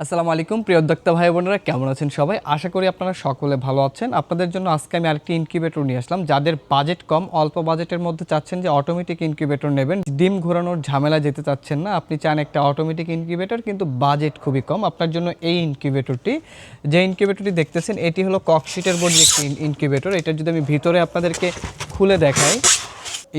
আসসালামু আলাইকুম প্রিয় উদ্যোক্তা ভাই বোনেরা, কেমন আছেন সবাই? আশা করি আপনারা সকলে ভালো আছেন। আপনাদের জন্য আজকে আমি আরেকটি ইনকিউবেটর নিয়ে আসলাম। যাদের বাজেট কম, অল্প বাজেটের মধ্যে চাচ্ছেন যে অটোমেটিক ইনকিউবেটর নেবেন, ডিম ঘোরানোর ঝামেলা যেতে চাচ্ছেন না, আপনি চান একটা অটোমেটিক ইনকিউবেটর কিন্তু বাজেট খুবই কম, আপনার জন্য এই ইনকিউবেটরটি। যে ইনকিউবেটরটি দেখতেছেন এটি হলো ককশিটের বোর্ড একটি ইনকিউবেটর। এটা যদি আমি ভিতরে আপনাদেরকে খুলে দেখাই,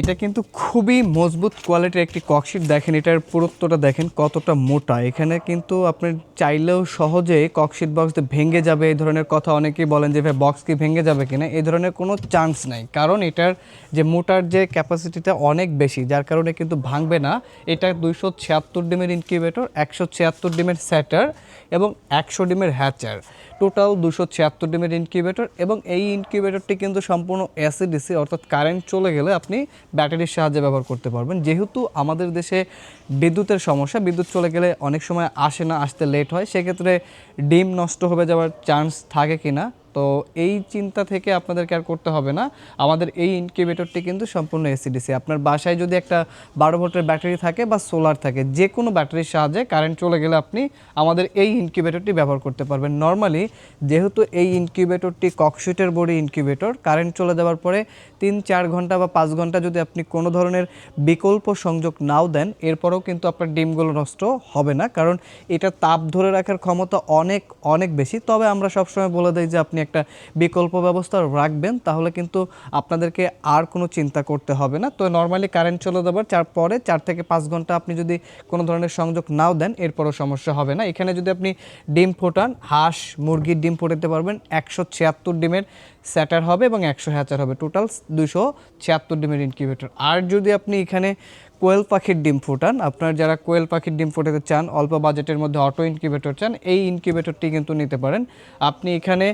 এটা কিন্তু খুবই মজবুত কোয়ালিটির একটি ককশিট। দেখেন এটার পুরুত্বটা দেখেন কতটা মোটা। এখানে কিন্তু আপনি চাইলেও সহজে ককশিট বক্স ভেঙে যাবে এই ধরনের কথা অনেকেই বলেন যে ভাই বক্স কি ভেঙে যাবে কিনা, এই ধরনের কোনো চান্স নাই, কারণ এটার যে মোটার যে ক্যাপাসিটিটা অনেক বেশি, যার কারণে কিন্তু ভাঙবে না। এটা 276 ডিমের ইনকিউবেটর, 176 ডিমের স্যাটার এবং 100 ডিমের হ্যাচার, টোটাল 276 ডিমের ইনকিউবেটর। এবং এই ইনকিউবেটরটি কিন্তু সম্পূর্ণ এসি-ডিসি, অর্থাৎ কারেন্ট চলে গেলে আপনি ব্যাটারির সাহায্যে ব্যবহার করতে পারবেন। যেহেতু আমাদের দেশে বিদ্যুতের সমস্যা, বিদ্যুৎ চলে গেলে অনেক সময় আসে না, আসতে লেট হয়, সেক্ষেত্রে ডিম নষ্ট হয়ে যাওয়ার চান্স থাকে কিনা, তো এই চিন্তা থেকে আপনাদেরকে আর করতে হবে না। আমাদের এই ইনকিউবেটরটি কিন্তু সম্পূর্ণ এসি-ডিসি। আপনার বাসায় যদি একটা 12 ভোল্টের ব্যাটারি থাকে বা সোলার থাকে, যে কোনো ব্যাটারির সাহায্যে কারেন্ট চলে গেলে আপনি আমাদের এই ইনকিউবেটরটি ব্যবহার করতে পারবেন। নর্মালি যেহেতু এই ইনকিউবেটরটি ককশিটের বোর্ডে ইনকিউবেটর, কারেন্ট চলে যাওয়ার পরে 3-4 ঘন্টা বা 5 ঘন্টা যদি আপনি কোনো ধরনের বিকল্প সংযোগ নাও দেন, এরপরেও কিন্তু আপনার ডিমগুলো নষ্ট হবে না, কারণ এটা তাপ ধরে রাখার ক্ষমতা অনেক অনেক বেশি। তবে আমরা সবসময় বলে দিই যে আপনি একটা বিকল্প ব্যবস্থা রাখবেন, তাহলে কিন্তু আপনাদেরকে আর কোনো চিন্তা করতে হবে না। তো নর্মালি কারেন্ট চলে যাবার পরে 4 থেকে 5 ঘন্টা আপনি যদি কোনো ধরনের সংযোগ নাও দেন, এরপরও সমস্যা হবে না। এখানে যদি আপনি ডিম ফোটান, হাঁস মুরগির ডিম ফোটাতে পারবেন। 176 ডিমের স্যাটার হবে এবং 100 হ্যাচার হবে, টোটাল 276 ডিমের ইনকিউবেটর। আর যদি আপনি এখানে কোয়েল পাখির ডিম ফোটান, আপনার যারা কোয়েল পাখির ডিম ফোটাতে চান, অল্প বাজেটের মধ্যে অটো ইনকিউবেটর চান, এই ইনকিউবেটরটি কিন্তু নিতে পারেন। আপনি এখানে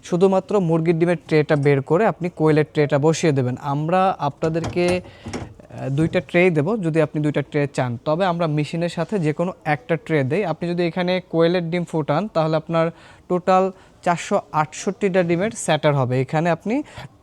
শুধুমাত্র মুরগির ডিমের ট্রেটা বের করে আপনি কোয়েলের ট্রেটা বসিয়ে দেবেন। আমরা আপনাদেরকে 2টা ট্রে দেব যদি আপনি 2টা ট্রে চান, তবে আমরা মেশিনের সাথে যে কোনো একটা ট্রে দেই। আপনি যদি এখানে কোয়েলের ডিম ফোটান, তাহলে আপনার টোটাল 468টা ডিমের স্যাটার হবে। এখানে আপনি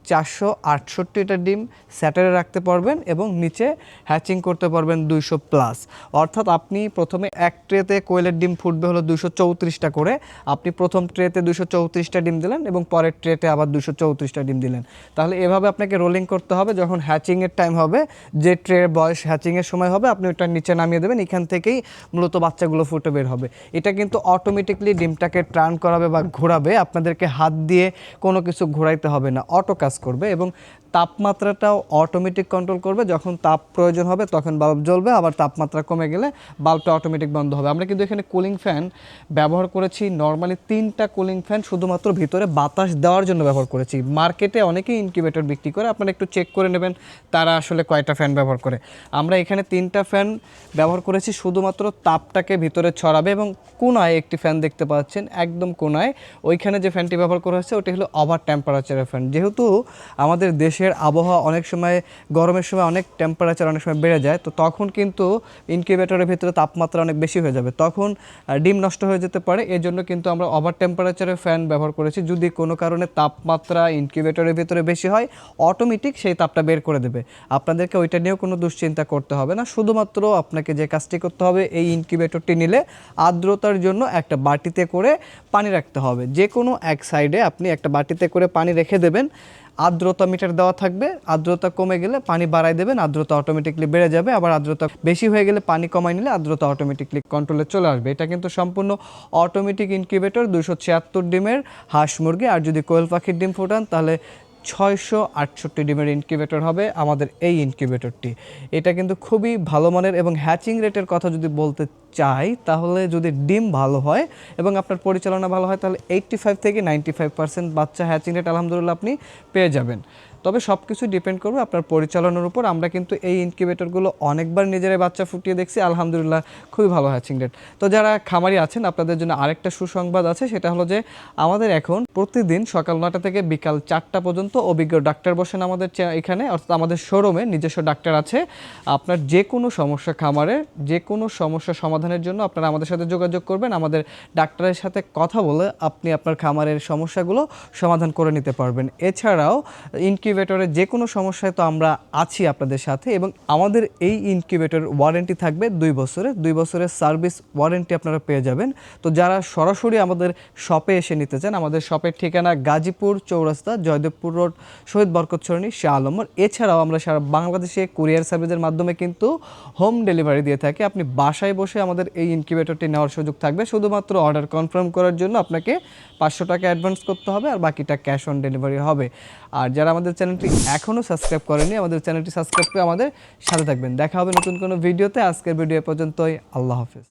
468টা ডিম স্যাটারে রাখতে পারবেন এবং নিচে হ্যাচিং করতে পারবেন 200+। অর্থাৎ আপনি প্রথমে এক ট্রেতে কোয়েলের ডিম ফুটবে হলো 234টা করে, আপনি প্রথম ট্রেতে 234টা ডিম দিলেন এবং পরের ট্রেতে আবার 234টা ডিম দিলেন। তাহলে এভাবে আপনাকে রোলিং করতে হবে। যখন হ্যাচিংয়ের টাইম হবে, যে ট্রের বয়স হ্যাচিংয়ের সময় হবে, আপনি ওটা নিচে নামিয়ে দেবেন। এখান থেকেই মূলত বাচ্চাগুলো ফুটে বের হবে। এটা কিন্তু অটোমেটিকলি ডিমটাকে টার্ন করাবে বা ঘোরাবে, আপনাদেরকে হাত দিয়ে কোনো কিছু ঘোরাইতে হবে না, অটো কাজ করবে। এবং তাপমাত্রাটাও অটোমেটিক কন্ট্রোল করবে। যখন তাপ প্রয়োজন হবে তখন বাল্ব জ্বলবে, আবার তাপমাত্রা কমে গেলে বাল্বটা অটোমেটিক বন্ধ হবে। আমরা কিন্তু এখানে কুলিং ফ্যান ব্যবহার করেছি, নর্মালি 3টা কুলিং ফ্যান শুধুমাত্র ভিতরে বাতাস দেওয়ার জন্য ব্যবহার করেছি। মার্কেটে অনেকেই ইনকিউবেটর বিক্রি করে, আপনারা একটু চেক করে নেবেন তারা আসলে কয়টা ফ্যান ব্যবহার করে। আমরা এখানে 3টা ফ্যান ব্যবহার করেছি, শুধুমাত্র তাপটাকে ভিতরে ছড়াবে। এবং কোনায় একটি ফ্যান দেখতে পাচ্ছেন, একদম কোনায়, ওইখানে যে ফ্যানটি ব্যবহার করা হয়েছে ওটি হলো ওভার টেম্পারেচারের ফ্যান। যেহেতু আমাদের দেশের আবহাওয়া অনেক সময় গরমের সময় অনেক টেম্পারেচার অনেক সময় বেড়ে যায়, তো তখন কিন্তু ইনকিউবেটরের ভিতরে তাপমাত্রা অনেক বেশি হয়ে যাবে, তখন ডিম নষ্ট হয়ে যেতে পারে। এর জন্য কিন্তু আমরা ওভার টেম্পারেচারের ফ্যান ব্যবহার করেছি। যদি কোনো কারণে তাপমাত্রা ইনকিউবেটরের ভিতরে বেশি হয়, অটোমেটিক সেই তাপটা বের করে দেবে। আপনাদেরকে ওইটা নিয়েও কোনো দুশ্চিন্তা করতে হবে না। শুধুমাত্র আপনাকে যে কাজটি করতে হবে, এই ইনকিউবেটরটি নিলে আর্দ্রতার জন্য একটা বাটিতে করে পানি রাখতে হবে। যে কোনো এক সাইডে আপনি একটা বাটিতে করে পানি রেখে দেবেন, আর্দ্রতা মিটার দেওয়া থাকবে। আর্দ্রতা কমে গেলে পানি বাড়ায় দেবেন, আর্দ্রতা অটোমেটিকলি বেড়ে যাবে। আবার আর্দ্রতা বেশি হয়ে গেলে পানি কমায় নিলে আর্দ্রতা অটোমেটিকলি কন্ট্রোলে চলে আসবে। এটা কিন্তু সম্পূর্ণ অটোমেটিক ইনকিউবেটর, 276 ডিমের হাঁস মুরগি। আর যদি কোয়েল পাখির ডিম ফোটান তাহলে 668 ডিমের ইনকিউবেটর হবে আমাদের এই ইনকিউবেটরটি। এটা কিন্তু খুবই ভালো মানের। এবং হ্যাচিং রেটের কথা যদি বলতে চাই, তাহলে যদি ডিম ভালো হয় এবং আপনার পরিচালনা ভালো হয়, তাহলে 85 থেকে 95% বাচ্চা হ্যাচিং রেট আলহামদুলিল্লাহ আপনি পেয়ে যাবেন। তবে সব কিছু ডিপেন্ড করবে আপনার পরিচালনার উপর। আমরা কিন্তু এই ইনকিউবেটরগুলো অনেকবার নিজেরাই বাচ্চা ফুটিয়ে দেখছি, আলহামদুলিল্লাহ খুবই ভালো হ্যাচিং রেট। তো যারা খামারি আছেন, আপনাদের জন্য আরেকটা সুসংবাদ আছে, সেটা হলো যে আমাদের এখন প্রতিদিন সকাল 9টা থেকে বিকাল 4টা পর্যন্ত অভিজ্ঞ ডাক্তার বসেন আমাদের এখানে, অর্থাৎ আমাদের শোরুমে নিজস্ব ডাক্তার আছে। আপনার যে কোনো সমস্যা, খামারে যে কোনো সমস্যা সমাধান সমাধানের জন্য আপনারা আমাদের সাথে যোগাযোগ করবেন। আমাদের ডাক্তারের সাথে কথা বলে আপনি আপনার খামারের সমস্যাগুলো সমাধান করে নিতে পারবেন। এছাড়াও ইনকিউবেটরের যে কোনো সমস্যায় তো আমরা আছি আপনাদের সাথে, এবং আমাদের এই ইনকিউবেটর ওয়ারেন্টি থাকবে 2 বছরের। 2 বছরের সার্ভিস ওয়ারেন্টি আপনারা পেয়ে যাবেন। তো যারা সরাসরি আমাদের শপে এসে নিতে চান, আমাদের শপের ঠিকানা গাজীপুর চৌরাস্তা, জয়দেবপুর রোড, শহীদ বরকত সরণি, শাহ আলম। এছাড়াও আমরা সারা বাংলাদেশে কুরিয়ার সার্ভিসের মাধ্যমে কিন্তু হোম ডেলিভারি দিয়ে থাকি। আপনি বাসায় বসে আমাদের এই ইনকিউবেটরটি নেওয়ার সুযোগ থাকবে। শুধুমাত্র অর্ডার কনফার্ম করার জন্য আপনাকে 500 টাকা অ্যাডভান্স করতে হবে, আর বাকিটা ক্যাশ অন ডেলিভারি হবে। আর যারা আমাদের চ্যানেলটি এখনও সাবস্ক্রাইব করেনি, আমাদের চ্যানেলটি সাবস্ক্রাইব করে আমাদের সাথে থাকবেন। দেখা হবে নতুন কোনো ভিডিওতে। আজকের ভিডিও পর্যন্তই। আল্লাহ হাফেজ।